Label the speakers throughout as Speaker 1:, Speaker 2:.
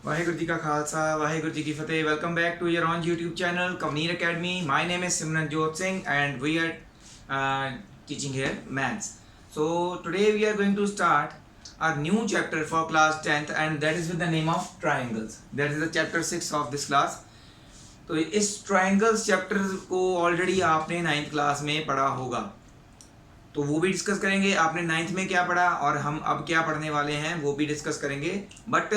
Speaker 1: वाहेगुरु जी का खालसा वाहेगुरु जी की फतेह. Welcome back to your own YouTube channel Kavneer Academy. My name is Simranjot Singh and we are teaching here maths. So today we are going to start a new chapter for class 10th and that is with the name of triangles. That is the chapter 6 of this class. तो इस triangles chapter को already आपने 9th class में पढ़ा होगा, तो वो भी डिस्कस करेंगे. आपने 9th में क्या पढ़ा और हम अब क्या पढ़ने वाले हैं वो भी डिस्कस करेंगे, बट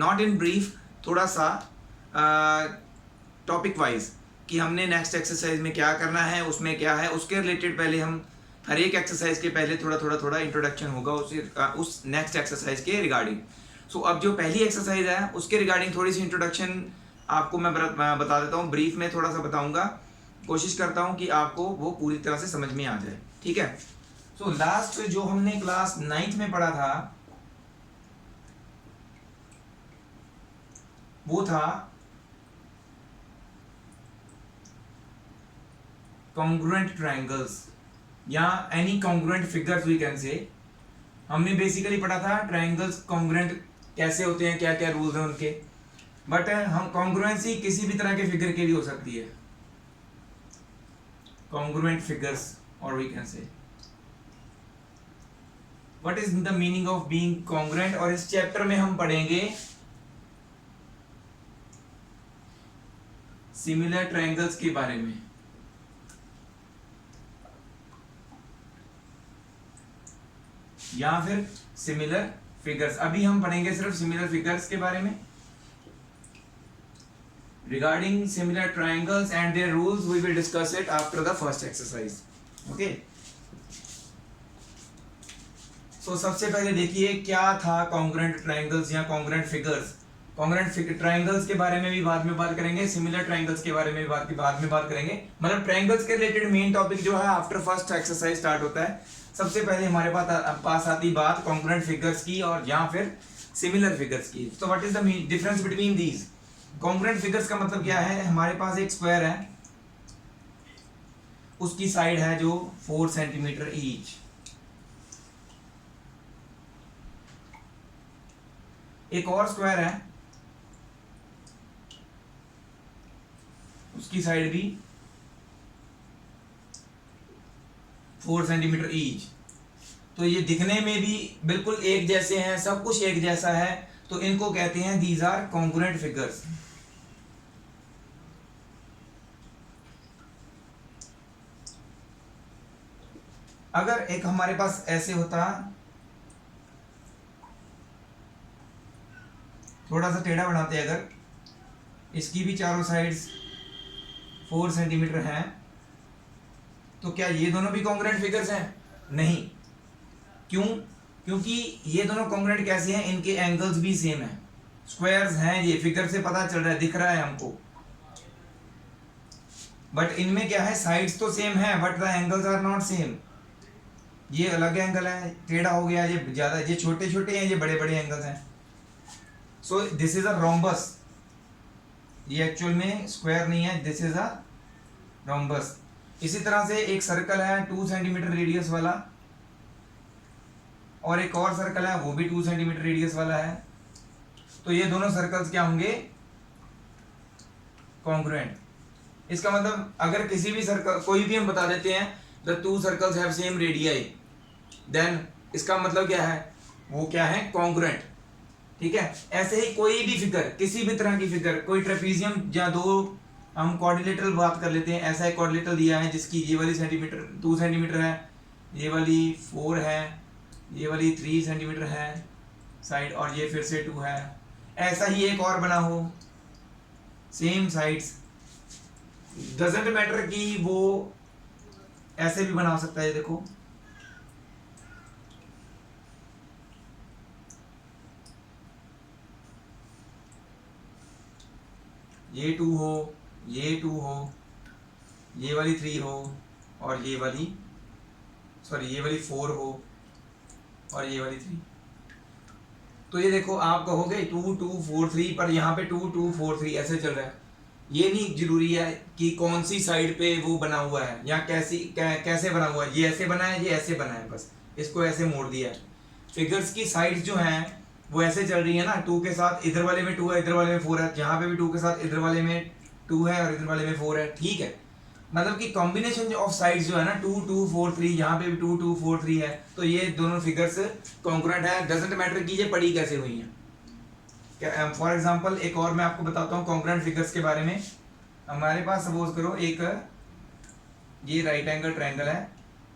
Speaker 1: नॉट इन ब्रीफ, थोड़ा सा टॉपिक वाइज कि हमने नेक्स्ट एक्सरसाइज में क्या करना है, उसमें क्या है, उसके रिलेटेड पहले हम हर एक एक्सरसाइज के पहले थोड़ा इंट्रोडक्शन होगा उस नेक्स्ट एक्सरसाइज के रिगार्डिंग. सो अब जो पहली एक्सरसाइज है उसके रिगार्डिंग थोड़ी सी इंट्रोडक्शन आपको मैं बता देता हूँ. ब्रीफ में थोड़ा सा बताऊंगा, कोशिश करता हूँ कि आपको वो पूरी तरह से समझ में आ जाए. ठीक है. सो लास्ट जो हमने क्लास 9th में पढ़ा था वो था कॉन्ग्रुएंट ट्रायंगल्स या any congruent figures we can say. हमने बेसिकली पढ़ा था ट्रायंगल्स कॉन्ग्रुएंट कैसे होते हैं, क्या क्या रूल्स हैं उनके. बट हम कॉन्ग्रुएंसी किसी भी तरह के फिगर के लिए हो सकती है, कॉन्ग्रुएंट फिगर्स, और we can say what is the meaning of being congruent. और इस चैप्टर में हम पढ़ेंगे सिमिलर ट्रायंगल्स के बारे में या फिर सिमिलर फिगर्स. अभी हम पढ़ेंगे सिर्फ सिमिलर फिगर्स के बारे में. Regarding similar triangles and their rules, we will discuss it after the first exercise. Okay. So सबसे पहले देखिए क्या था congruent triangles या congruent figures. Congruent triangles के बारे में भी बाद में बात करेंगे, similar triangles के बारे में भी बाद में बात करेंगे. मतलब triangles के related मेन टॉपिक जो है आफ्टर फर्स्ट एक्सरसाइज स्टार्ट होता है. सबसे पहले हमारे पास आती बात congruent figures की और या फिर similar figures की. So what is the difference between these? Congruent figures का मतलब क्या है, हमारे पास एक स्क्वायर है, उसकी साइड है जो 4 सेंटीमीटर ईच. एक और स्क्वायर है, उसकी साइड भी 4 सेंटीमीटर ईच. तो ये दिखने में भी बिल्कुल एक जैसे हैं, सब कुछ एक जैसा है, तो इनको कहते हैं दीज आर कॉन्ग्रुएंट फिगर्स. अगर एक हमारे पास ऐसे होता, थोड़ा सा टेढ़ा बनाते, अगर इसकी भी चारों साइड्स 4 सेंटीमीटर हैं, तो क्या ये दोनों भी कॉन्ग्रुएंट फिगर्स हैं? नहीं. क्यों? क्योंकि ये दोनों कॉन्ग्रुएंट कैसे हैं, इनके एंगल्स भी सेम हैं, स्क्वायर्स हैं, ये फिगर से पता चल रहा है, दिख रहा है हमको. बट इनमें क्या है, साइड्स तो सेम है but the angles are not same. ये अलग एंगल है, टेढ़ा हो गया, ये ज्यादा, ये छोटे छोटे हैं, ये बड़े बड़े एंगल्स हैं. सो दिस इज अ रोम्बस. ये एक्चुअल में स्क्वायर नहीं है, दिस इज अ रोम्बस. इसी तरह से एक सर्कल है 2 सेंटीमीटर रेडियस वाला, और एक और सर्कल है वो भी 2 सेंटीमीटर रेडियस वाला है. तो ये दोनों सर्कल्स क्या होंगे, कॉन्ग्रुएंट. इसका मतलब अगर किसी भी सर्कल, कोई भी हम बता देते हैं the 2 circles have same radii, then इसका मतलब क्या है, वो क्या है, कॉन्ग्रुएंट. ठीक है. ऐसे ही कोई भी फिगर, किसी भी तरह की फिगर, कोई ट्रेपीजियम या दो, हम क्वाड्रिलेटरल बात कर लेते हैं. ऐसा एक क्वाड्रिलेटरल दिया है जिसकी ये वाली सेंटीमीटर 2 सेंटीमीटर है, ये वाली 4 है, ये वाली 3 सेंटीमीटर है साइड, और ये फिर से 2 है. ऐसा ही एक और बना हो, सेम साइड्स, डजंट मैटर कि वो ऐसे भी बना सकता है. देखो ये 2 हो, ये 2 हो, ये वाली 3 हो, और ये वाली 4 हो, और ये वाली 3. तो ये देखो, आप कहोगे 2 2 4 3, पर यहाँ पे 2 2 4 3 ऐसे चल रहा है. ये नहीं जरूरी है कि कौन सी साइड पे वो बना हुआ है या कैसे बना हुआ है. ये ऐसे बना है, ये ऐसे बना है, बस इसको ऐसे मोड़ दिया है. फिगर्स की साइड्स जो हैं वो ऐसे चल रही है ना, 2 के साथ इधर वाले में 2 है, इधर वाले में 4 है, यहाँ पे भी 2 के साथ इधर वाले में 2 है और इधर वाले में 4 है, ठीक है। मतलब कि कॉम्बिनेशन ऑफ साइड्स जो है ना 2 2 4 3, यहाँ पे भी 2 2 4 3 है, तो ये दोनों फिगर्स कॉन्ग्रुएंट है। डजंट मैटर कि ये पड़ी कैसे हुई है। फॉर एग्जांपल एक और मैं आपको बताता हूँ कॉन्ग्रुएंट फिगर्स के बारे में। हमारे पास सपोज करो एक ये राइट एंगल ट्रायंगल है,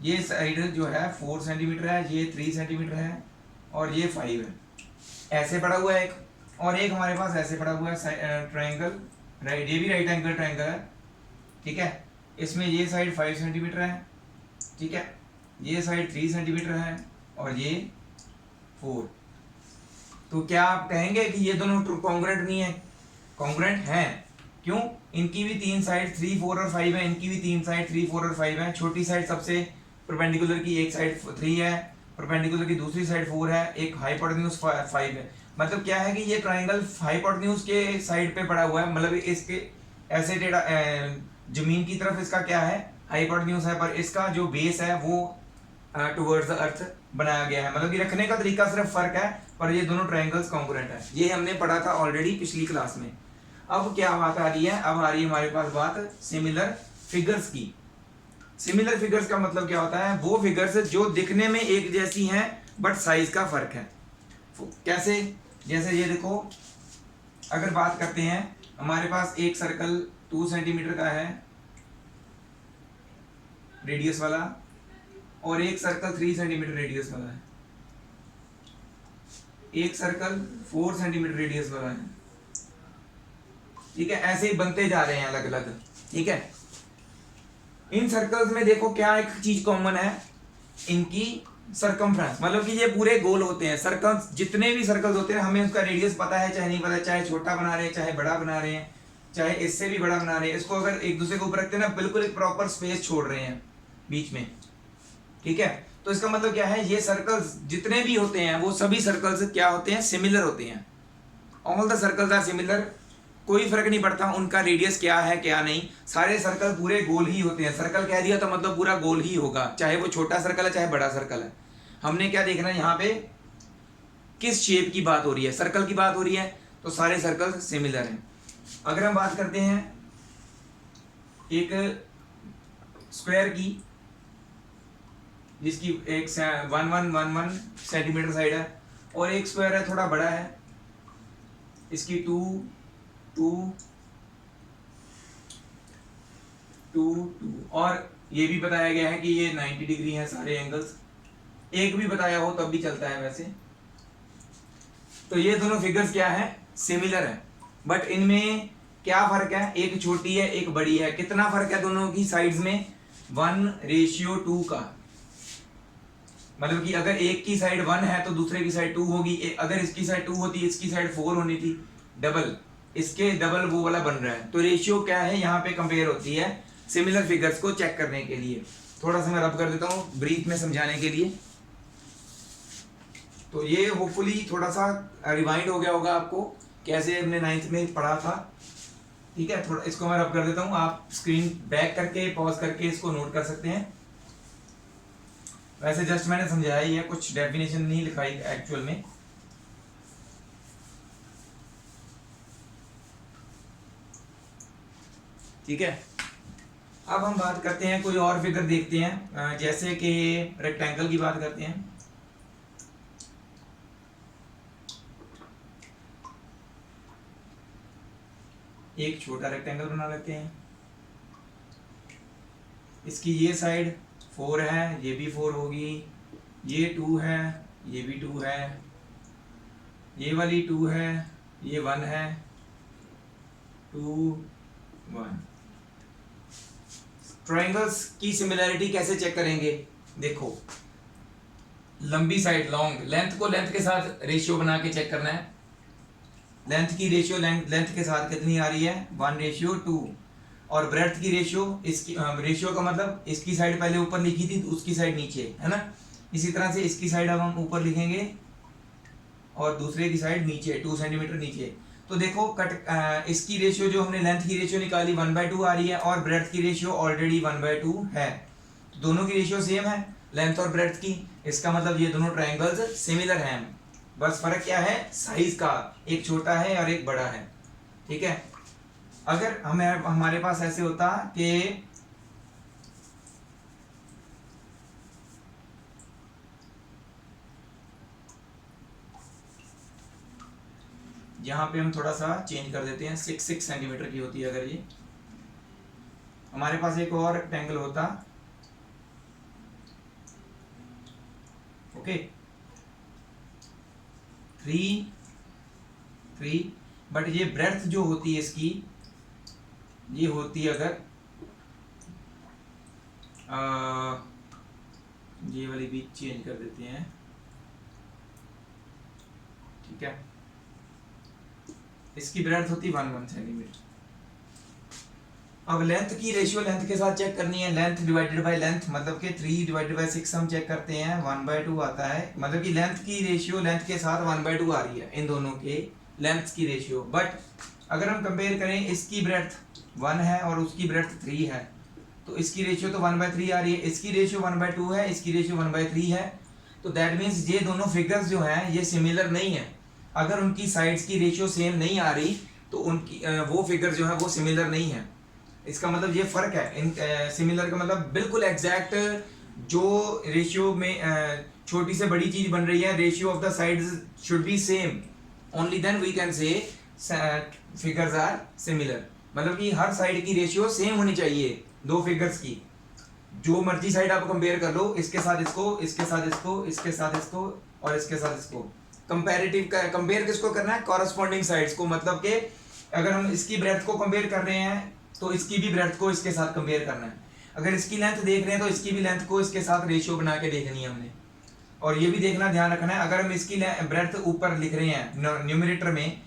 Speaker 1: ये साइड जो है 4 सेंटीमीटर है, ये 3 सेंटीमीटर है और ये 5 है, ऐसे पड़ा हुआ है एक, और एक हमारे पास ऐसे पड़ा हुआ है ट्रायंगल, राइट, ये भी राइट एंगल ट्रायंगल है, ठीक है। इसमें ये साइड 5 सेंटीमीटर है, ठीक है, ये साइड 3 सेंटीमीटर है और ये 4। तो क्या आप कहेंगे कि ये दोनों कॉन्ग्रुएंट नहीं है? कॉन्ग्रुएंट हैं। क्यों? इनकी भी 3 साइड 3 4 और 5 है, इनकी भी 3 साइड 3 4 और 5 है। छोटी साइड सबसे परपेंडिकुलर की एक साइड 3 है, परपेंडिकुलर की दूसरी साइड 4 है, एक हाइपोटेन्यूज 5 है। मतलब क्या है कि ये ट्रायंगल हाइपोटेन्यूज के साइड पे पड़ा हुआ है, मतलब इसके ऐसे टेढ़ा जमीन की तरफ इसका क्या है, हाइपोटेन्यूज है, पर इसका जो बेस है वो टुवर्ड्स द अर्थ बनाया गया है। मतलब कि रखने का तरीका सिर्फ फर्क है, पर ये दोनों ट्रायंगल्स कॉन्ग्रुएंट है। ये हमने पढ़ा था ऑलरेडी पिछली क्लास में। अब क्या बात आ रही है? अब आ रही है हमारे पास बात सिमिलर फिगर्स की। सिमिलर फिगर्स का मतलब क्या होता है? वो फिगर्स जो दिखने में एक जैसी हैं बट साइज का फर्क है। कैसे? जैसे ये देखो, अगर बात करते हैं, हमारे पास एक सर्कल 2 सेंटीमीटर का है रेडियस वाला और एक सर्कल 3 सेंटीमीटर रेडियस वाला है, एक सर्कल 4 सेंटीमीटर रेडियस वाला है, ठीक है। ऐसे ही बनते जा रहे हैं अलग अलग, ठीक है। इन सर्कल्स में देखो क्या एक चीज कॉमन है, इनकी सरकमफ्रेंस, मतलब कि ये पूरे गोल होते हैं। सर्कल्स, जितने भी सर्कल्स होते हैं हमें उसका रेडियस पता है चाहे नहीं पता, चाहे छोटा बना रहे हैं चाहे बड़ा बना रहे हैं, चाहे इससे भी बड़ा बना रहे हैं, इसको अगर एक दूसरे के ऊपर रखते हैं ना, बिल्कुल एक प्रॉपर स्पेस छोड़ रहे हैं बीच में, ठीक है। तो इसका मतलब क्या है, ये सर्कल्स जितने भी होते हैं वो सभी सर्कल्स क्या होते हैं, सिमिलर होते हैं। All the circles are similar, कोई फर्क नहीं पड़ता उनका रेडियस क्या है क्या नहीं, सारे सर्कल पूरे गोल ही होते हैं। सर्कल कह दिया तो मतलब पूरा गोल ही होगा, चाहे वो छोटा सर्कल है चाहे बड़ा सर्कल है। हमने क्या देखना है यहाँ पे, किस शेप की बात हो रही है, सर्कल की बात हो रही है, तो सारे सर्कल सिमिलर हैं। अगर हम बात करते हैं एक स्क्वायर की, जिसकी एक 1 सेंटीमीटर साइड है, और एक स्क्वायर है थोड़ा बड़ा है, इसकी 2 2 2 2, और ये भी बताया गया है कि ये 90 डिग्री है सारे एंगल्स, एक भी बताया हो तब भी चलता है वैसे। तो ये दोनों फिगर्स क्या है, सिमिलर है, बट इनमें क्या फर्क है, एक छोटी है एक बड़ी है। कितना फर्क है दोनों की साइड्स में? 1:2 का। मतलब कि अगर एक की साइड 1 है तो दूसरे की साइड 2 होगी, अगर इसकी साइड 2 होती इसकी साइड 4 होनी थी, डबल, इसके डबल वो वाला बन रहा है। तो रेशियो क्या है यहाँ पे कंपेयर होती है सिमिलर फिगर्स को चेक करने के लिए। थोड़ा सा मैं रब कर देता हूँ ब्रीफ में समझाने के लिए। तो ये होपफुली थोड़ा सा रिवाइंड हो गया होगा आपको, कैसे हमने 9th में पढ़ा था, ठीक है। थोड़ा इसको मैं रब कर देता हूँ, आप स्क्रीन बैक करके पॉज करके इसको नोट कर सकते हैं। वैसे जस्ट मैंने समझाया ही है, कुछ डेफिनेशन नहीं लिखाई एक्चुअल में। ठीक है, अब हम बात करते हैं, कोई और फिगर देखते हैं, जैसे कि रेक्टेंगल की बात करते हैं। एक छोटा रेक्टेंगल बना लेते हैं, इसकी ये साइड 4 है, ये भी 4 होगी, ये 2 है, ये भी 2 है, ये वाली 2 है, ये 1 है, 2 1। ट्रायंगल्स की सिमिलरिटी कैसे चेक करेंगे? देखो, लंबी साइड, लॉन्ग, लेंथ को लेंथ के साथ रेशियो बना के चेक करना है। लेंथ की रेशियो लेंथ के साथ कितनी आ रही है? 1:2। और ब्रेड्थ की रेशियो, इसकी रेशियो का मतलब इसकी साइड पहले ऊपर लिखी थी तो उसकी साइड नीचे, है ना। इसी तरह से इसकी साइड अब हम ऊपर लिखेंगे और दूसरे की साइड नीचे, 2 सेंटीमीटर नीचे। तो देखो इसकी रेशियो जो हमने लेंथ की रेशियो निकाली 1/2 आ रही है, और ब्रेड्थ की रेशियो ऑलरेडी 1/2 है। दोनों की रेशियो सेम है, लेंथ और ब्रेड्थ की। इसका मतलब ये दोनों ट्रायंगल्स सिमिलर हैं। बस फर्क क्या है, साइज का, एक छोटा है और एक बड़ा है। ठीक है, अगर हमारे पास ऐसे होता कि यहाँ पे हम थोड़ा सा चेंज कर देते हैं, 6 सेंटीमीटर की होती है अगर ये, हमारे पास एक और रेक्टेंगल होता, ओके 3 बट ये ब्रेड्थ जो होती है इसकी, ये होती है अगर ये वाली भी चेंज कर देते हैं। ठीक है, इसकी ब्रेड्थ होती 1 सेंटीमीटर। अब लेंथ की रेशियो लेंथ के साथ चेक करनी है, लेंथ डिवाइडेड बाय लेंथ, मतलब कि 3 डिवाइडेड बाय 6 हम चेक करते हैं, 1/2 आता है, मतलब कि लेंथ की रेशियो लेंथ के साथ 1/2 आ रही है इन दोनों के लेंथ की रेशियो। बट अगर हम कंपेयर करें, इसकी ब्रेड्थ 1 है और उसकी ब्रेड्थ 3 है, तो इसकी रेशियो तो 1/3 आ रही है, इसकी रेशियो 1/2 है, इसकी रेशियो 1/3 है। तो दैट मीन्स ये दोनों फिगर्स जो हैं ये सिमिलर नहीं है। अगर उनकी साइड्स की रेशियो सेम नहीं आ रही तो उनकी वो फिगर जो है वो सिमिलर नहीं है। इसका मतलब ये फर्क है, इन सिमिलर का मतलब बिल्कुल एग्जैक्ट, जो रेशियो में छोटी से बड़ी चीज बन रही है, ratio of the sides should be same, only then we can say figures are similar. मतलब कि हर साइड की रेशियो सेम होनी चाहिए दो फिगर्स की, जो मर्जी साइड आप कंपेयर कर लो, इसके साथ इसको, इसके साथ इसको, इसके साथ इसको और इसके साथ इसको। कंपैरेटिव का कंपेयर किसको करना है, कॉरस्पॉन्डिंग साइड्स को, मतलब कि अगर हम इसकी ब्रेड्थ को कंपेयर कर रहे हैं तो इसकी भी ब्रेड्थ को इसके साथ कंपेयर करना है। अगर इसकी लेंथ देख रहे हैं तो इसकी भी लेंथ को इसके साथ रेशियो बना के देखनी है हमने। और ये भी देखना, ध्यान रखना है, अगर हम इसकी ब्रेड्थ ऊपर लिख रहे हैं न्यूमरेटर में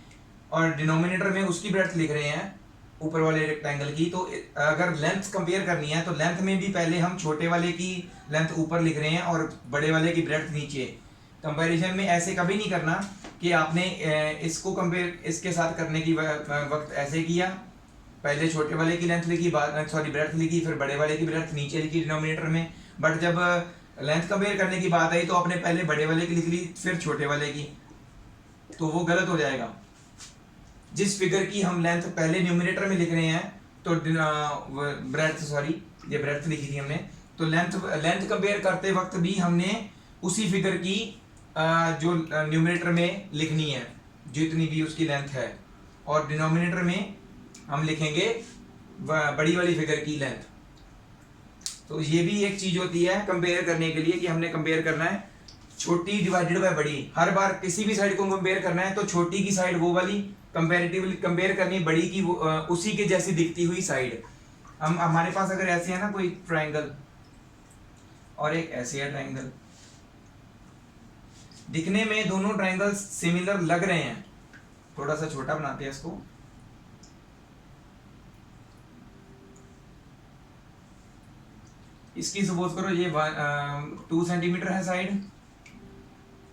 Speaker 1: और डिनोमिनेटर में उसकी ब्रेड्थ लिख रहे हैं ऊपर वाले रेक्टेंगल की, तो अगर लेंथ कंपेयर करनी है तो लेंथ में भी पहले हम छोटे वाले की लेंथ ऊपर लिख रहे हैं और बड़े वाले की ब्रेड्थ नीचे। कंपैरिजन में ऐसे कभी नहीं करना कि आपने इसको कंपेयर इसके साथ करने की वक्त ऐसे किया, पहले छोटे वाले की लेंथ लिखी, बाद सॉरी ब्रेड्थ लिखी, फिर बड़े वाले की ब्रेड्थ नीचे लिखी डिनोमिनेटर में। बट जब लेंथ कंपेयर करने की बात आई तो आपने पहले बड़े वाले की लिख ली फिर छोटे वाले की, तो वो गलत हो जाएगा। जिस फिगर की हम लेंथ पहले न्यूमरेटर में लिख रहे हैं तो ब्रेड्थ, सॉरी ये ब्रेड्थ लिखी थी हमने, तो लेंथ कंपेयर करते वक्त भी हमने उसी फिगर की जो न्यूमरेटर में लिखनी है जितनी भी उसकी लेंथ है, और डिनोमिनेटर में हम लिखेंगे बड़ी वाली फिगर की लेंथ। तो ये भी एक चीज होती है कंपेयर करने के लिए कि हमने कंपेयर करना है छोटी डिवाइडेड बाय बड़ी। हर बार किसी भी साइड को कंपेयर करना है तो छोटी की साइड वो वाली कंपैरेटिवली कंपेयर करनी, बड़ी की उसी के जैसी दिखती हुई साइड। हम हमारे पास अगर ऐसे है ना कोई ट्रायंगल और एक ऐसे है ट्रायंगल, दिखने में दोनों ट्रायंगल सिमिलर लग रहे हैं, थोड़ा सा छोटा बनाते हैं इसको, इसकी सपोज करो ये 2 सेंटीमीटर है साइड,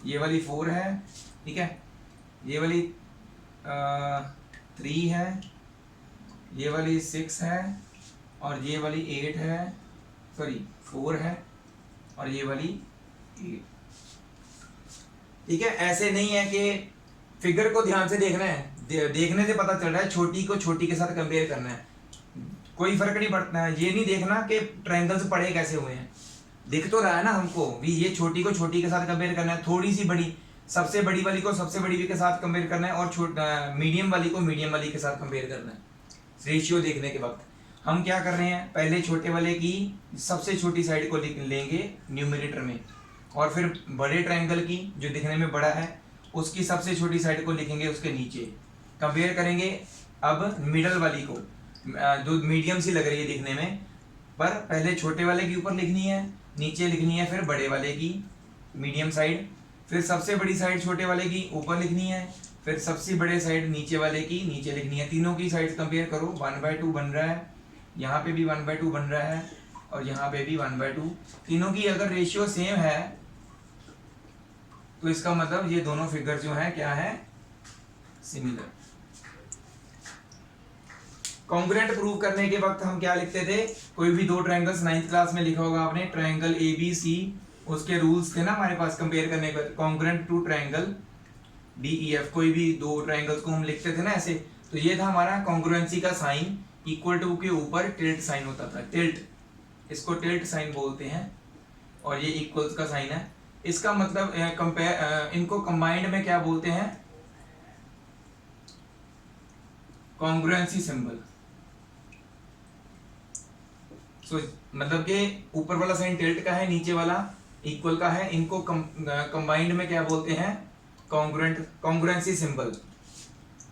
Speaker 1: ये वाली 4 है, ठीक है, ये वाली 3 है, ये वाली 6 है और ये वाली 8 है, सॉरी 4 है और ये वाली 8। ठीक है, ऐसे नहीं है कि फिगर को ध्यान से देखना है, देखने से पता चल रहा है छोटी को छोटी के साथ कंपेयर करना है, कोई फर्क नहीं पड़ता है। ये नहीं देखना कि ट्रायंगल्स पड़े कैसे हुए हैं, दिख तो रहा है ना हमको भी, ये छोटी को छोटी के साथ कंपेयर करना है, थोड़ी सी बड़ी सबसे बड़ी वाली को सबसे बड़ी के साथ कंपेयर करना है, और मीडियम वाली को मीडियम वाली के साथ कंपेयर करना है। रेशियो देखने के वक्त हम क्या कर रहे हैं, पहले छोटे वाले की सबसे छोटी साइड को लेंगे न्यूमरेटर में, और फिर बड़े ट्रायंगल की जो दिखने में बड़ा है उसकी सबसे छोटी साइड को लिखेंगे उसके नीचे, कंपेयर करेंगे अब मिडल वाली को, जो मीडियम सी लग रही है दिखने में, पर पहले छोटे वाले की ऊपर लिखनी है, नीचे लिखनी है फिर बड़े वाले की मीडियम साइड, फिर सबसे बड़ी साइड छोटे वाले की ऊपर लिखनी है, फिर सबसे बड़े साइड नीचे वाले की नीचे लिखनी है। तीनों की साइड कंपेयर करो, 1/2 बन रहा है, यहाँ पे भी 1/2 बन रहा है और यहाँ पे भी 1/2। तीनों की अगर रेशियो सेम है तो इसका मतलब ये दोनों फिगर जो है क्या है, सिमिलर। कॉन्ग्रुएंट प्रूव करने के वक्त हम क्या लिखते थे, कोई भी दो ट्रायंगल्स 9th क्लास में लिखा होगा आपने, ट्रायंगल ABC, उसके रूल्स थे ना हमारे पास कंपेयर करने के, कॉन्ग्रुएंट टू ट्रायंगल DEF, कोई भी दो ट्राइंगल्स को हम लिखते थे ना ऐसे, तो ये था हमारा कॉन्ग्रुएंसी का साइन, इक्वल टू के ऊपर टिल्ट साइन होता था, टिल्ट, इसको टिल्ट साइन बोलते हैं, और ये इक्वल्स का साइन है। इसका मतलब कंपेयर, इनको कंबाइंड में क्या बोलते हैं, कॉन्ग्रुएंसी सिंबल। सो मतलब कि ऊपर वाला साइन टिल्ट का है, नीचे वाला इक्वल का है, इनको कंबाइंड में क्या बोलते हैं, कॉन्ग्रुएंसी सिंबल।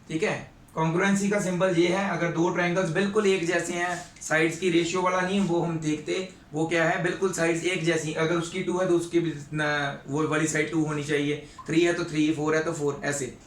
Speaker 1: ठीक है, कॉन्ग्रुएंसी का सिंबल ये है, अगर दो ट्रायंगल्स बिल्कुल एक जैसे हैं, साइड्स की रेशियो वाला नहीं वो हम देखते, वो क्या है, बिल्कुल साइड्स एक जैसी, अगर उसकी 2 है तो उसकी भी वो वाली साइड 2 होनी चाहिए, 3 है तो 3, 4 है तो 4, ऐसे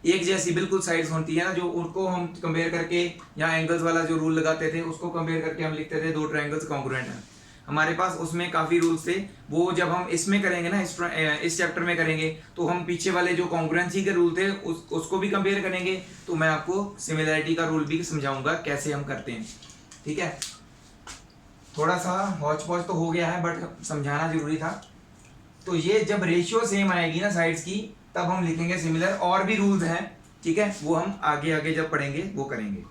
Speaker 1: एक जैसी बिल्कुल साइड्स होती है ना, जो उनको हम कंपेयर करके, या एंगल्स वाला जो रूल लगाते थे उसको कंपेयर करके हम लिखते थे दो ट्रायंगल्स कॉन्ग्रुएंट हैं। हमारे पास उसमें काफ़ी रूल्स थे, वो जब हम इसमें करेंगे ना, इस चैप्टर में करेंगे, तो हम पीछे वाले जो कॉन्ग्रुएंसी के रूल थे उसको भी कंपेयर करेंगे, तो मैं आपको सिमिलैरिटी का रूल भी समझाऊंगा कैसे हम करते हैं। ठीक है, थोड़ा सा हौच पौच तो हो गया है बट समझाना जरूरी था। तो ये जब रेशियो सेम आएगी ना साइड्स की, तब हम लिखेंगे सिमिलर। और भी रूल्स हैं, ठीक है, वो हम आगे आगे जब पढ़ेंगे वो करेंगे।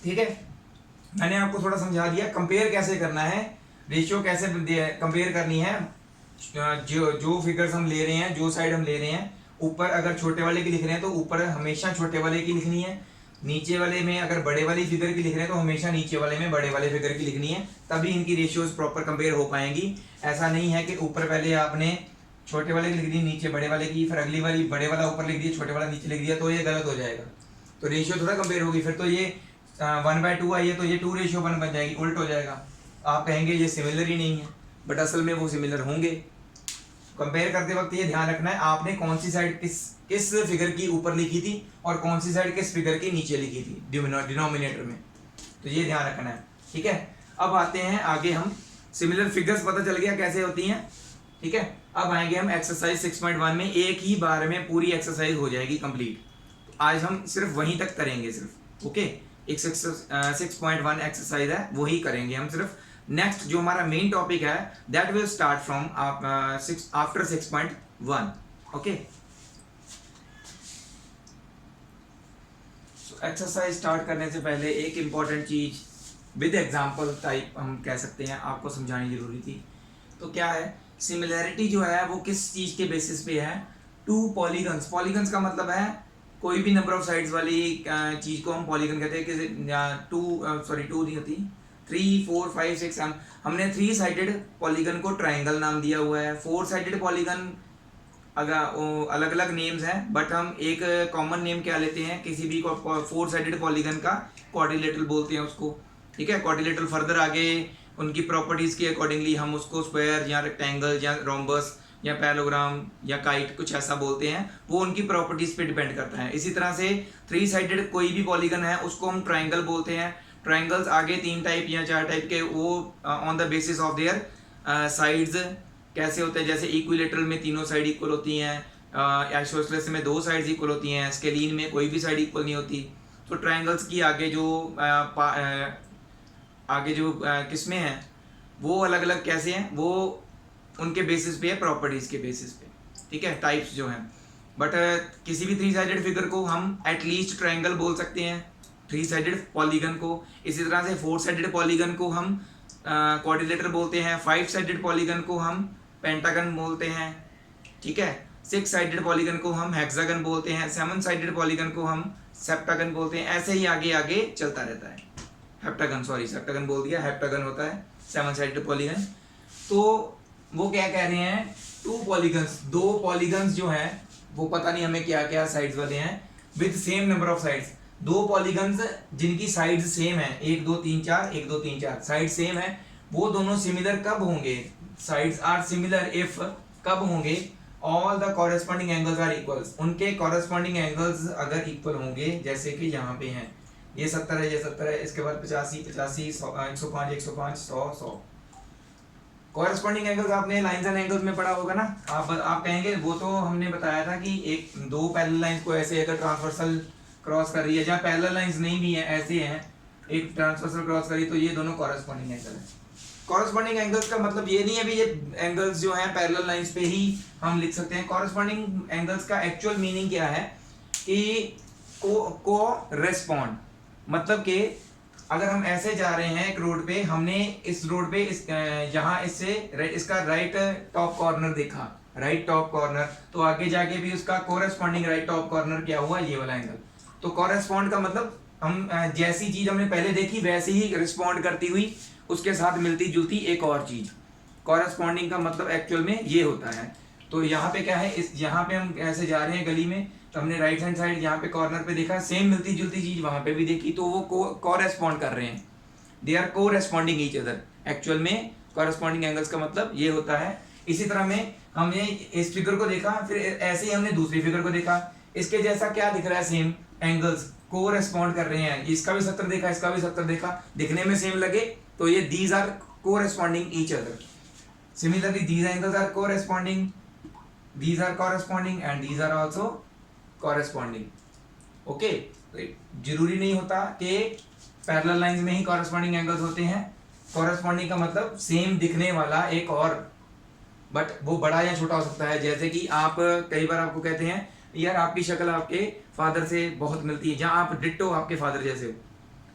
Speaker 1: ठीक है, मैंने आपको थोड़ा समझा दिया कंपेयर कैसे करना है, रेशियो कैसे कंपेयर करनी है, जो फिगर्स हम ले रहे हैं, जो साइड हम ले रहे हैं, ऊपर अगर छोटे वाले की लिख रहे हैं तो ऊपर हमेशा छोटे वाले की लिखनी है, नीचे वाले में अगर बड़े वाली फिगर की लिख रहे हैं तो हमेशा नीचे वाले में बड़े वाले फिगर की लिखनी है, तभी इनकी रेशियोज प्रॉपर कंपेयर हो पाएंगी। ऐसा नहीं है कि ऊपर पहले आपने छोटे वाले की लिख दी, नीचे बड़े वाले की, फिर अगली वाली बड़े वाला ऊपर लिख दिया, छोटे वाला नीचे लिख दिया, तो ये गलत हो जाएगा, तो रेशियो थोड़ा कंपेयर होगी। फिर तो ये 1/2 आई है तो ये 2:1 बन जाएगी, उल्ट हो जाएगा, आप कहेंगे ये सिमिलर ही नहीं है, बट असल में वो सिमिलर होंगे। कंपेयर करते वक्त ये ध्यान रखना है आपने कौन सी साइड किस फिगर की ऊपर लिखी थी और कौन सी साइड किस फिगर की नीचे लिखी थी डिनोमिनेटर में, तो ये ध्यान रखना है। ठीक है, अब आते हैं आगे, हम सिमिलर फिगर्स पता चल गया कैसे होती हैं। ठीक है, अब आएंगे हम एक्सरसाइज 6.1 में, एक ही बार में पूरी एक्सरसाइज हो जाएगी कंप्लीट। तो आज हम सिर्फ वहीं तक करेंगे सिर्फ, ओके, 6.1 एक्सरसाइज है वही करेंगे हम सिर्फ। नेक्स्ट जो हमारा मेन टॉपिक है that will start from after 6.1, okay. Exercise start करने से पहले एक इंपॉर्टेंट चीज विद एग्जांपल टाइप हम कह सकते हैं, आपको समझानी जरूरी थी। तो क्या है, सिमिलैरिटी जो है वो किस चीज के बेसिस पे है, 2 पॉलीगन्स। पॉलीगन्स का मतलब है कोई भी नंबर ऑफ साइड्स वाली चीज को हम पॉलीगन कहते हैं, कि 2 नहीं होती, 3, 4, 5, 6, हमने 3 साइडेड पॉलीगन को ट्राइंगल नाम दिया हुआ है। 4 साइडेड पॉलीगन अगर अलग अलग नेम्स हैं, बट हम एक कॉमन नेम क्या लेते हैं किसी भी 4 साइडेड पॉलीगन का, क्वाड्रिलेटरल बोलते हैं उसको। ठीक है, क्वाड्रिलेटरल फर्दर आगे उनकी प्रॉपर्टीज के अकॉर्डिंगली हम उसको स्क्वायर या रेक्टेंगल या रोम्बस या पैलोग्राम या काइट कुछ ऐसा बोलते हैं, वो उनकी प्रॉपर्टीज पे डिपेंड करता है। इसी तरह से 3 साइडेड कोई भी पॉलीगन है उसको हम ट्राइंगल बोलते हैं। ट्राइंगल्स आगे 3 टाइप या 4 टाइप के, वो on the basis of their sides कैसे होते हैं, जैसे इक्विलेटरल में तीनों साइड इक्वल होती हैं, आइसोसेलेस में 2 साइड्स इक्वल होती हैं, स्केलीन में कोई भी साइड इक्वल नहीं होती। तो ट्राइंगल्स की आगे जो किस्में हैं वो अलग अलग कैसे हैं, वो उनके बेसिस पे है, प्रॉपर्टीज के बेसिस पे। ठीक है, टाइप्स जो हैं, बट किसी भी 3 साइडेड फिगर को हम एटलीस्ट ट्राइंगल बोल सकते हैं, 3 साइडेड पॉलीगन को। इसी तरह से 4 साइडेड पॉलीगन को हम क्वाड्रिलेटर बोलते हैं, 5 साइडेड पॉलीगन को हम पेंटागन बोलते हैं। ठीक है, 6 साइडेड पॉलीगन को हम हेक्सागन बोलते हैं, 7 साइडेड पॉलीगन को हम सेप्टागन बोलते हैं। ऐसे ही आगे आगे चलता रहता है। सेप्टागन बोल दिया, हेप्टागन होता है 7 साइडेड पॉलीगन। तो वो क्या कह रहे हैं, 2 पॉलीगन्स, 2 पॉलीगन्स जो हैं वो पता नहीं हमें क्या क्या साइड्स वाले हैं, with same number of sides. 2 polygons जिनकी साइड्स सेम है, 1 2 3 4, 1 2 3 4 साइड सेम है, वो दोनों सिमिलर कब होंगे, साइड्स आर सिमिलर इफ कब होंगे, all the corresponding angles are equals, उनके कॉरेस्पॉन्डिंग एंगल्स अगर इक्वल होंगे, जैसे कि यहाँ पे हैं, ये 70 है, ये 70 है, इसके बाद 85 85 105 105 100 100। कॉरेस्पॉन्डिंग एंगल्स आपने लाइंस एंड एंगल्स में पढ़ा होगा ना। आप कहेंगे वो तो हमने बताया था कि 2 पैरेलल लाइंस को ऐसे अगर ट्रांसवर्सल क्रॉस कर रही है, जहाँ पैरेलल लाइंस नहीं भी है, ऐसे हैं, एक ट्रांसवर्सल क्रॉस करी, तो ये दोनों कॉरेस्पॉन्डिंग एंगल है। कॉरेस्पॉन्डिंग एंगल्स का मतलब ये नहीं है भी ये एंगल्स जो हैं पैरेलल लाइंस पे ही हम लिख सकते हैं। कॉरेस्पॉन्डिंग एंगल्स का एक्चुअल मीनिंग क्या है कि कोरेस्पॉन्ड, मतलब कि अगर हम ऐसे जा रहे हैं एक रोड पे, हमने इस रोड पे इस यहाँ इससे इसका राइट टॉप कॉर्नर देखा, राइट टॉप कॉर्नर, तो आगे जाके भी उसका कोरेस्पॉन्डिंग राइट टॉप कॉर्नर क्या हुआ, ये वाला एंगल। तो कोरेस्पॉन्ड का मतलब हम जैसी चीज हमने पहले देखी वैसे ही रिस्पॉन्ड करती हुई उसके साथ मिलती जुलती एक और चीज, कॉरेस्पॉन्डिंग का मतलब एक्चुअल में ये होता है। तो यहाँ पे क्या है, इस यहाँ पे हम ऐसे जा रहे हैं गली में, तो हमने राइट हैंड साइड यहाँ पे कॉर्नर पे देखा, सेम मिलती जुलती चीज वहां पे भी देखी, तो वो कॉरेस्पॉन्ड कर रहे हैं, they are corresponding each other. Actual में कॉरेस्पॉन्डिंग एंगल्स का मतलब ये होता है। इसी तरह में हमने इस फिगर को देखा, फिर ऐसे ही हमने दूसरी फिगर को देखा, इसके जैसा क्या दिख रहा है, सेम एंगल्स कोरेस्पॉन्ड कर रहे हैं, इसका भी 70 देखा, इसका भी 70 देखा, दिखने में सेम लगे, तो ये these are corresponding each other. Similarly these angles are corresponding, these are corresponding and these are also corresponding. Okay, जरूरी नहीं होता कि पैरेलल लाइंस में ही कॉरेस्पॉन्डिंग एंगल्स होते हैं। कॉरेस्पॉन्डिंग का मतलब सेम दिखने वाला एक और, बट वो बड़ा या छोटा हो सकता है। जैसे कि आप कई बार आपको कहते हैं यार आपकी शक्ल आपके फादर से बहुत मिलती है, जहाँ आप डिट्टो आपके फादर जैसे हो,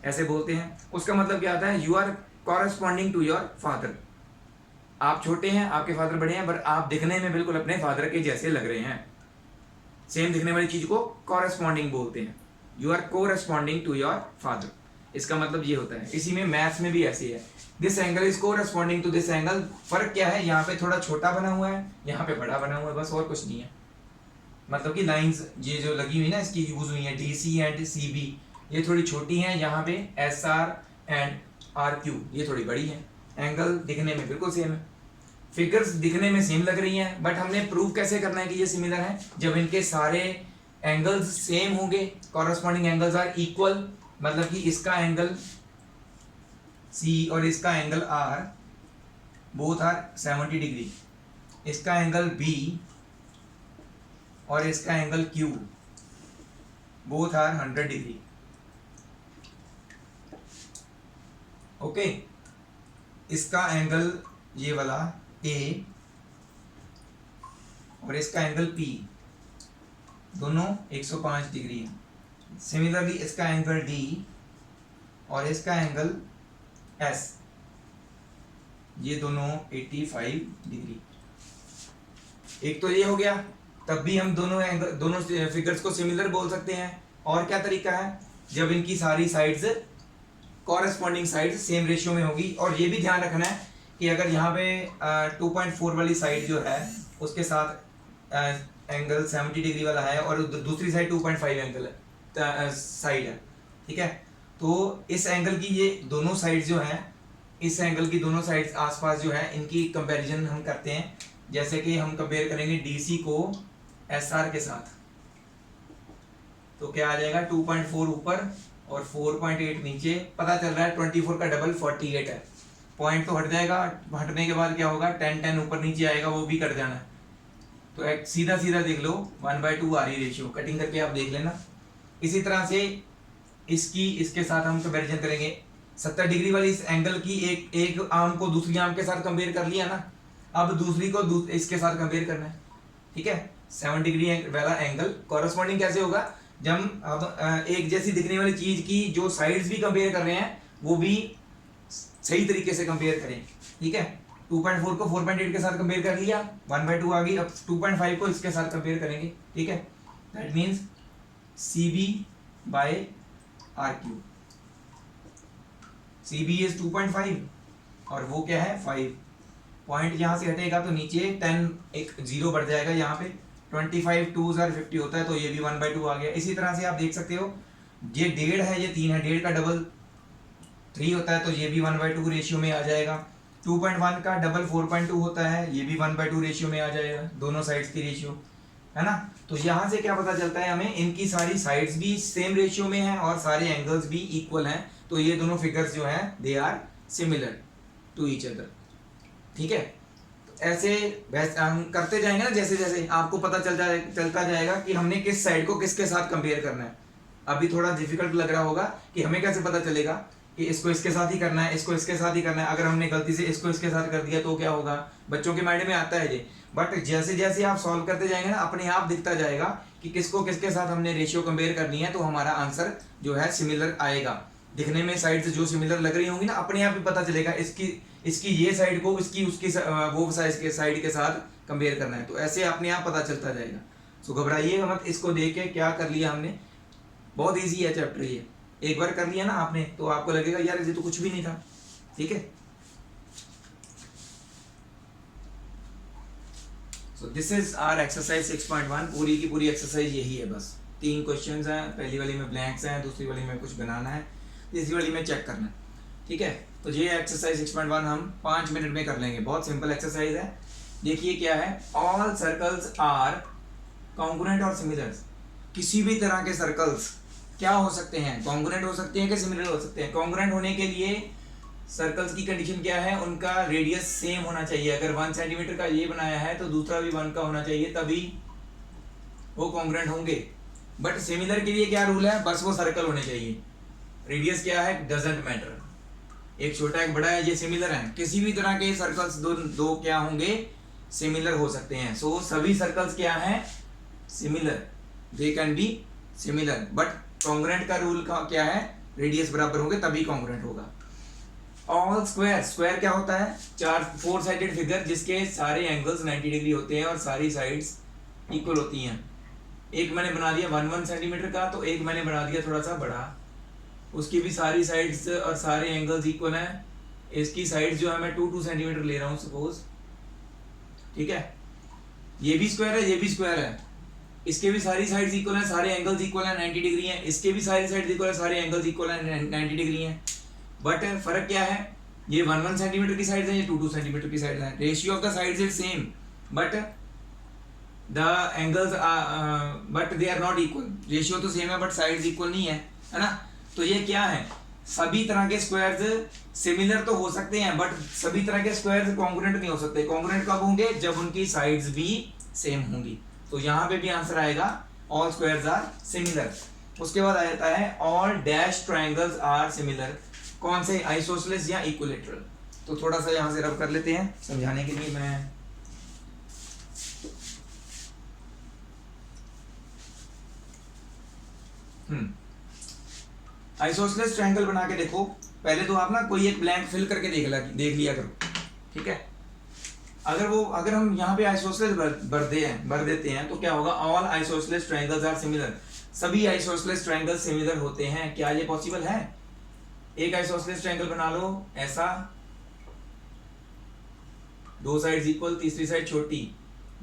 Speaker 1: ऐसे बोलते हैं। उसका मतलब क्या आता है, you are corresponding to your father. आप छोटे हैं, आपके फादर बड़े हैं, पर आप दिखने में बिल्कुल अपने फादर के जैसे लग रहे हैं। सेम दिखने वाली चीज को कॉरेस्पॉन्डिंग बोलते हैं, you are corresponding to your father, इसका मतलब ये होता है। इसी में मैथ्स में भी ऐसे है, this angle is corresponding to this angle. फर्क क्या है, यहाँ पे थोड़ा छोटा बना हुआ है, यहाँ पे बड़ा बना हुआ है, बस और कुछ नहीं है। मतलब कि लाइंस ये जो लगी हुई ना इसकी यूज हुई है, DC एंड CB, ये थोड़ी छोटी हैं, यहाँ पे SR एंड RQ ये थोड़ी बड़ी है। एंगल दिखने में बिल्कुल सेम है, फिगर्स दिखने में सेम लग रही हैं, बट हमने प्रूव कैसे करना है कि ये सिमिलर है, जब इनके सारे एंगल्स सेम होंगे, कॉरेस्पॉन्डिंग एंगल्स आर इक्वल, मतलब कि इसका एंगल C और इसका angle R both are 70 degree, इसका एंगल B और इसका angle Q both are 100 degree. Okay, इसका एंगल ये वाला A और इसका एंगल P दोनों 105 डिग्री है। सिमिलरली इसका एंगल D और इसका एंगल S ये दोनों 85 डिग्री। एक तो ये हो गया, तब भी हम दोनों फिगर्स को सिमिलर बोल सकते हैं। और क्या तरीका है, जब इनकी सारी sides corresponding sides same ratio में होगी। और ये भी ध्यान रखना है कि अगर यहाँ पे 2.4 वाली साइड जो है उसके साथ एंगल 70 डिग्री वाला है और दूसरी साइड 2.5 एंगल साइड है, ठीक है, तो इस एंगल की ये दोनों साइड्स जो हैं, इस एंगल की दोनों साइड्स आसपास जो है इनकी कंपैरिजन हम करते हैं। जैसे कि हम कंपेयर करेंगे DC को SR के साथ, तो क्या आ जाएगा, 2.4 ऊपर और 4.8 नीचे, पता चल रहा है 24 का डबल 48 है। पॉइंट तो हट जाएगा, हटने के बाद क्या होगा, 10 ऊपर नीचे आएगा, वो भी कट जाना है। तो एक सीधा सीधा देख लो 1/2 आ रही रेशियो, कटिंग करके आप देख लेना। इसी तरह से इसके साथ हम कंपैरिजन करेंगे। 70 डिग्री वाली इस एंगल की एक आर्म को दूसरी आर्म के साथ कंपेयर कर लिया ना, अब दूसरी को इसके साथ कंपेयर करना है, ठीक है। 7 डिग्री वाला एंगल कॉरेस्पॉन्डिंग कैसे होगा, जब अब एक जैसी दिखने वाली चीज की जो साइड्स भी कंपेयर कर रहे हैं वो भी सही तरीके से कंपेयर करें, ठीक है। 2.4 को 4.8 के साथ कंपेयर कर लिया, 1/2 आ गई, अब 2.5 को इसके साथ कंपेयर करेंगे, ठीक है। That means CB by RQ, CB is 2.5 और वो क्या है 5। पॉइंट यहाँ से हटेगा तो नीचे 10 एक 0 बढ़ जाएगा, यहाँ पे 25 2 50 होता है, तो ये भी 1/2 आ गया। इसी तरह से आप देख सकते हो, ये 1.5 है, ये 3 है, 1.5 का डबल 3 होता है, तो ये भी 1/2 रेशियो में आ जाएगा। 2.1 का डबल 4.2 होता है, ये भी 1/2 रेशियो में आ जाएगा, दोनों साइड्स की रेशियो, है ना। तो यहाँ से क्या पता चलता है हमें, इनकी सारी साइड्स भी सेम रेशियो में हैं और सारे एंगल्स भी इक्वल हैं, तो ये दोनों फिगर्स जो हैं they are similar to each other, ठीक है। तो ऐसे हम करते जाएंगे ना, जैसे जैसे आपको पता चलता जाएगा कि हमने किस साइड को किसके साथ कंपेयर करना है। अभी थोड़ा डिफिकल्ट लग रहा होगा कि हमें कैसे पता चलेगा कि इसको इसके साथ ही करना है, इसको इसके साथ ही करना है। अगर हमने गलती से इसको इसके साथ कर दिया तो क्या होगा, बच्चों के माइंड में आता है ये, बट जैसे जैसे आप सॉल्व करते जाएंगे ना अपने आप दिखता जाएगा कि किसको किसके साथ हमने रेशियो कंपेयर करनी है, तो हमारा आंसर जो है सिमिलर आएगा। दिखने में साइड्स जो सिमिलर लग रही होंगी ना, अपने आप ही पता चलेगा इसकी ये साइड को इसकी उसकी वो साइड के साथ कंपेयर करना है, तो ऐसे अपने आप पता चलता जाएगा। सो घबराइएगा मत, इसको देख के क्या कर लिया हमने, बहुत इजी है चैप्टर ये, एक बार कर लिया ना आपने तो आपको लगेगा यार ये तो कुछ भी नहीं था। ठीक है, so this is our exercise 6.1। पूरी की पूरी एक्सरसाइज यही है, बस 3 क्वेश्चंस हैं, पहली वाली में ब्लैंक्स हैं, दूसरी वाली में कुछ बनाना है, तीसरी वाली में चेक करना है। ठीक है, तो ये एक्सरसाइज 6.1 हम 5 मिनट में कर लेंगे, बहुत सिंपल एक्सरसाइज है। देखिए क्या है, ऑल सर्कल्स आर कॉन्ग्रुएंट और सिमिलर। किसी भी तरह के सर्कल्स क्या हो सकते हैं, कॉन्ग्रुएंट हो सकते हैं कि सिमिलर हो सकते हैं। कॉन्ग्रुएंट होने के लिए सर्कल्स की कंडीशन क्या है, उनका रेडियस सेम होना चाहिए। अगर 1 सेंटीमीटर का ये बनाया है तो दूसरा भी 1 का होना चाहिए, तभी वो कॉन्ग्रुएंट होंगे। बट सिमिलर के लिए क्या रूल है, बस वो सर्कल होने चाहिए, रेडियस क्या है डजंट मैटर, एक छोटा एक बड़ा है, ये सिमिलर है। किसी भी तरह के सर्कल्स दो क्या होंगे, सिमिलर हो सकते हैं। सो सभी सर्कल्स क्या हैं, similar, they can be similar, but congruent का रूल का क्या है, रेडियस बराबर होंगे तभी कॉन्ग्रुएंट होगा। ऑल स्क्वायर, स्क्वायर क्या होता है, 4 साइडेड फिगर जिसके सारे एंगल्स 90 डिग्री होते हैं और सारी साइड्स इक्वल होती हैं। एक मैंने बना दिया 1 सेंटीमीटर का, तो एक मैंने बना दिया थोड़ा सा बड़ा, उसकी भी सारी साइड्स और सारे एंगल्स इक्वल हैं। इसकी साइड्स जो है मैं 2 सेंटीमीटर ले रहा हूँ सपोज। ठीक है, ये भी स्क्वायर है, ये भी स्क्वायर है, इसके भी सारी साइड्स इक्वल हैं, सारे एंगल्स इक्वल हैं, 90 डिग्री हैं। इसके भी सारी साइड्स इक्वल हैं, सारे एंगल्स इक्वल हैं, 90 डिग्री हैं। बट फर्क क्या है, ये 1 सेंटीमीटर की साइड्स हैं, ये 2 सेंटीमीटर की साइड्स हैं। Ratio of the sides is same but the angles but they are not equal. Ratio तो सेम है बट साइड्स इक्वल नहीं है ना। तो ये क्या है, सभी तरह के स्क्वायर्स सिमिलर तो हो सकते हैं बट सभी तरह के स्क्वायर्स कॉन्ग्रुएंट नहीं हो सकते। कॉन्ग्रुएंट कब होंगे, जब उनकी साइड्स भी सेम होंगी। तो यहाँ पे भी आंसर आएगा ऑल स्क्वायर्स आर सिमिलर। उसके बाद आ जाता है all dash triangles are similar. कौन से, आइसोसेलेस या इक्विलैटरल। तो थोड़ा सा यहाँ से रब कर लेते हैं समझाने के लिए। मैं आइसोसेलेस ट्रायंगल बना के देखो। पहले तो आप ना कोई एक ब्लैंक फिल करके देख लिया करो। ठीक है, अगर हम यहाँ पे आइसोसेलेस भर देते हैं तो क्या होगा, all isosceles triangles are similar. सभी आइसोसेलेस ट्रायंगल्स सिमिलर होते हैं। क्या ये पॉसिबल है? एक आइसोसेलेस ट्रायंगल बना लो ऐसा, 2 साइड्स इक्वल, तीसरी साइड छोटी।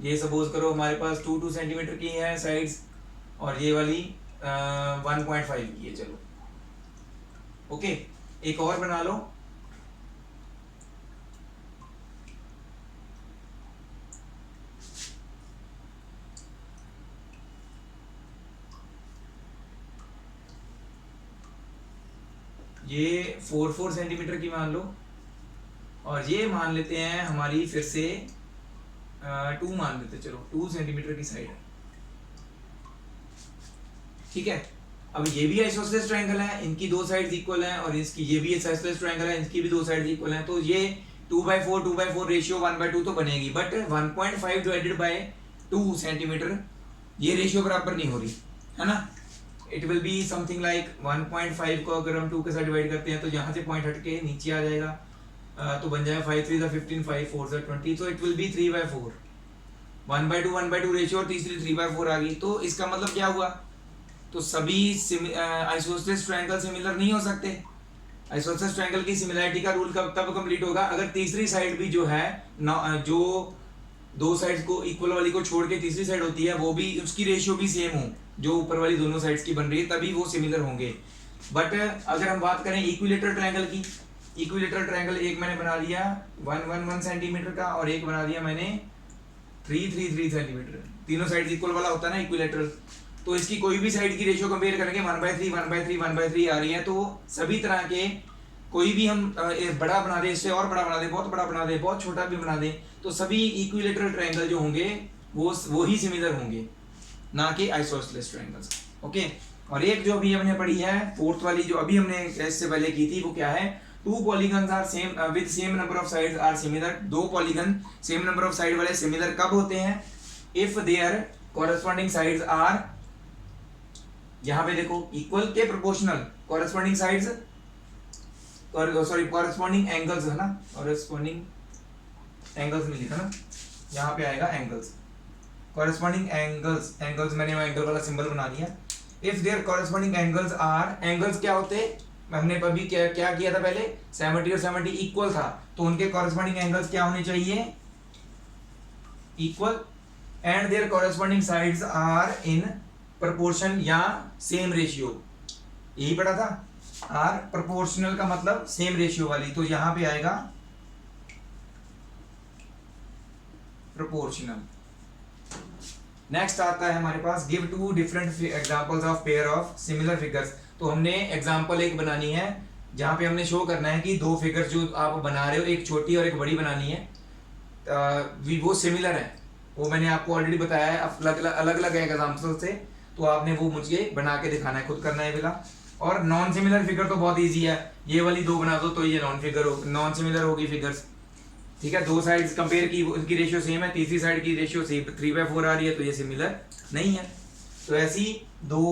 Speaker 1: ये सपोज करो हमारे पास 2 सेंटीमीटर की है साइड्स और ये वाली 1.5 की है। चलो ओके, एक और बना लो। ये 4 सेंटीमीटर की मान लो और ये मान लेते हैं हमारी फिर से 2 मान लेते, चलो 2 सेंटीमीटर की साइड है। ठीक है, अब ये भी आइसोसेलेस ट्रायंगल है, इनकी 2 साइड्स इक्वल हैं और इसकी ये भी आइसोसेलेस ट्रायंगल है, इनकी भी 2 साइड्स इक्वल हैं। तो ये 2/4 रेशियो 1/2 तो बनेगी, बट 1.5 डिवाइडेड बाय 2 सेंटीमीटर ये रेशियो बराबर नहीं हो रही है ना। It will be something like 1.5 को अगर हम 2 के साथ डिवाइड करते हैं तो यहाँ से पॉइंट हट के नीचे आ जाएगा, तो बन जाएगा 5 3 15 5 4 20। तो इट विल बी 3/4, 1/2 रेशियो और तीसरी 3/4 आ गई। तो इसका मतलब क्या हुआ, तो सभी आइसोसेलेस ट्रायंगल सिमिलर नहीं हो सकते। आइसोसेलेस ट्रायंगल की सिमिलरिटी का रूल कब तब कंप्लीट होगा, अगर तीसरी साइड भी जो है जो 2 साइड्स को इक्वल वाली को छोड़ के तीसरी साइड होती है वो भी उसकी रेशियो भी सेम हो जो ऊपर वाली दोनों साइड्स की बन रही है, तभी वो सिमिलर होंगे। बट अगर हम बात करें इक्विलैटरल ट्रायंगल की, इक्विलैटरल ट्रायंगल एक मैंने बना लिया 1 सेंटीमीटर का और एक बना दिया मैंने 3 सेंटीमीटर। तीनों साइड्स इक्वल वाला होता है ना इक्विलैटरल। तो इसकी कोई भी साइड की रेशियो कंपेयर करेंगे 1/3 1/3 1/3 आ रही है। तो सभी तरह के कोई भी हम बड़ा बना दे, इससे और बड़ा बना दे, बहुत बड़ा बना दे, बहुत छोटा भी बना दे, तो सभी इक्विलैटरल ट्रायंगल जो होंगे वो ही सिमिलर होंगे, ना कि आइसोसेलेस ट्रायंगल्स। ओके, और एक जो अभी हमने पढ़ी है फोर्थ वाली, जो अभी हमने इससे पहले की थी, वो क्या है, two polygons are same with same number of sides are similar. दो polygon same number of side वाले सिमिलर कब होते हैं, if there corresponding sides are, यहां पे देखो इक्वल के proportional, corresponding sides sorry corresponding angles है ना, कॉरेस्पॉन्डिंग एंगल्स में लिखा ना, यहाँ पे आएगा एंगल्स, कॉरेस्पॉन्डिंग एंगल्स, एंगल्स मैंने वो एंगल वाला सिंबल बना दिया। If there corresponding angles are, angles क्या होते, हमने अभी क्या किया था पहले, 70 और 70 इक्वल था, तो उनके कॉरेस्पॉन्डिंग एंगल्स क्या होने चाहिए, equal, and their corresponding sides are in proportion या सेम रेशियो, यही पढ़ा था। आर प्रोपोर्शनल का मतलब सेम रेशियो वाली, तो यहां पे आएगा प्रोपोर्शनल। नेक्स्ट आता है हमारे पास, give two different examples of pair of similar figures. तो हमने एग्जांपल एक बनानी है जहां पे हमने शो करना है कि दो फिगर्स जो आप बना रहे हो, एक छोटी और एक बड़ी बनानी है, वो सिमिलर है। वो मैंने आपको ऑलरेडी बताया है अलग अलग एग्जांपल से, तो आपने वो मुझे बना के दिखाना है, खुद करना है बेला। और नॉन सिमिलर फिगर तो बहुत ईजी है, ये वाली दो बना दो तो ये नॉन सिमिलर होगी फिगर्स, ठीक है। दो साइड्स कंपेयर की, उनकी रेशियो सेम है, तीसरी साइड की रेशियो 3/4 आ रही है, तो ये सिमिलर नहीं है। तो ऐसी दो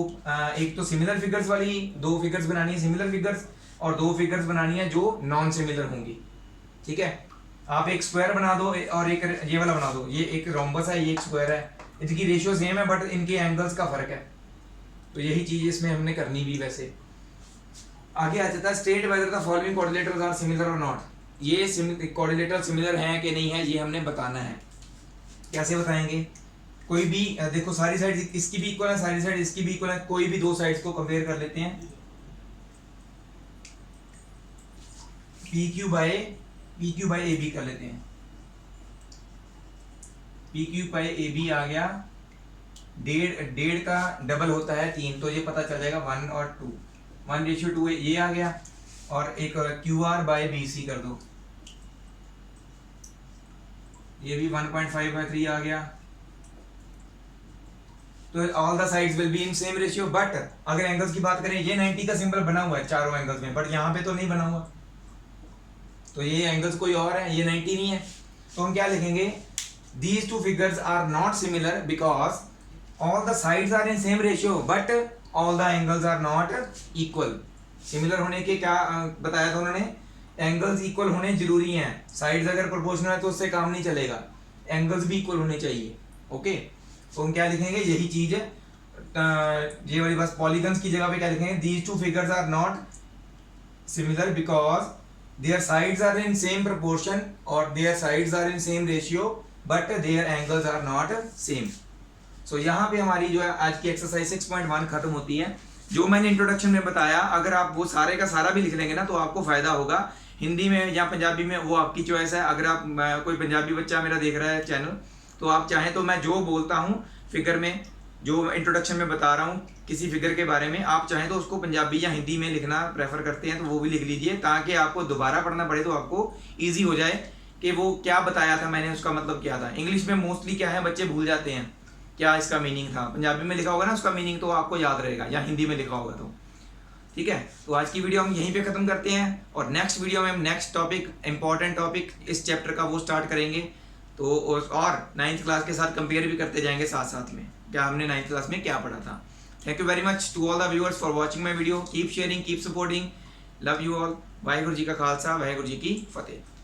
Speaker 1: एक तो सिमिलर फिगर्स वाली दो फिगर्स बनानी है सिमिलर फिगर्स, और दो फिगर्स बनानी है जो नॉन सिमिलर होंगी, ठीक है। आप एक स्क्वायर बना दो और एक ये वाला बना दो, ये एक रोम्बस है, ये एक स्क्वायर है, इनकी रेशियो सेम है बट इनके एंगल्स का फर्क है, तो यही चीज इसमें हमने करनी भी। वैसे आगे आ जाता है, state whether the following coordinators are similar और नॉट। ये कोऑर्डिनेटर सिमिलर हैं कि नहीं है, ये हमने बताना है। कैसे बताएंगे, कोई भी देखो सारी साइड इसकी भी इक्वल है, सारी साइड इसकी भी इक्वल है, कोई भी दो साइड्स को कंपेयर कर लेते हैं, PQ बाय AB कर लेते हैं। PQ बाय AB आ गया, डेढ़ का डबल होता है 3, तो ये पता चल जाएगा 1 और 2, 1:2 ये आ गया। और एक QR बाय BC कर दो, ये भी 1.5/3 आ गया। तो all the sides will be in same ratio, but अगर एंगल्स की बात करें, ये 90 का सिंबल बना हुआ है चारों एंगल्स में, बट यहाँ पे तो नहीं बना हुआ, तो ये एंगल्स कोई और है, ये 90 नहीं है। तो हम क्या लिखेंगे, these two figures are not similar because all the sides are in same ratio but all the angles are not equal। Similar होने के क्या बताया था उन्होंने, एंगल्स इक्वल होने जरूरी हैं, साइड्स अगर प्रोपोर्शनल है तो उससे काम नहीं चलेगा, एंगल्स भी इक्वल होने चाहिए, ओके। तो हम क्या लिखेंगे, यही चीज है, ये वाली बस पॉलीगन्स की जगह पे क्या लिखेंगे, these two figures are not similar because their sides are in same proportion or their sides are in same ratio but their angles are not same। so यहाँ पे हमारी जो है आज की एक्सरसाइज 6.1 खत्म होती है। जो मैंने इंट्रोडक्शन में बताया, अगर आप वो सारे का सारा भी लिख लेंगे ना तो आपको फायदा होगा। हिंदी में या पंजाबी में वो आपकी चॉइस है। अगर आप कोई पंजाबी बच्चा मेरा देख रहा है चैनल, तो आप चाहें तो मैं जो बोलता हूँ फिगर में, जो इंट्रोडक्शन में बता रहा हूँ किसी फिगर के बारे में, आप चाहें तो उसको पंजाबी या हिंदी में लिखना प्रेफर करते हैं तो वो भी लिख लीजिए, ताकि आपको दोबारा पढ़ना पड़े तो आपको ईजी हो जाए कि वो क्या बताया था मैंने, उसका मतलब क्या था। इंग्लिश में मोस्टली क्या है, बच्चे भूल जाते हैं क्या इसका मीनिंग था। पंजाबी में लिखा होगा ना उसका मीनिंग, तो आपको याद रहेगा, या हिंदी में लिखा होगा तो ठीक है। तो आज की वीडियो हम यहीं पे ख़त्म करते हैं, और नेक्स्ट वीडियो में हम नेक्स्ट टॉपिक, इंपॉर्टेंट टॉपिक इस चैप्टर का वो स्टार्ट करेंगे। तो और 9th क्लास के साथ कंपेयर भी करते जाएंगे साथ साथ में, क्या हमने 9th क्लास में क्या पढ़ा था। Thank you very much to all the viewers for watching my video. Keep sharing, keep supporting, love you all. Waheguru ji का खालसा, वाहिगुरू जी की फतेह।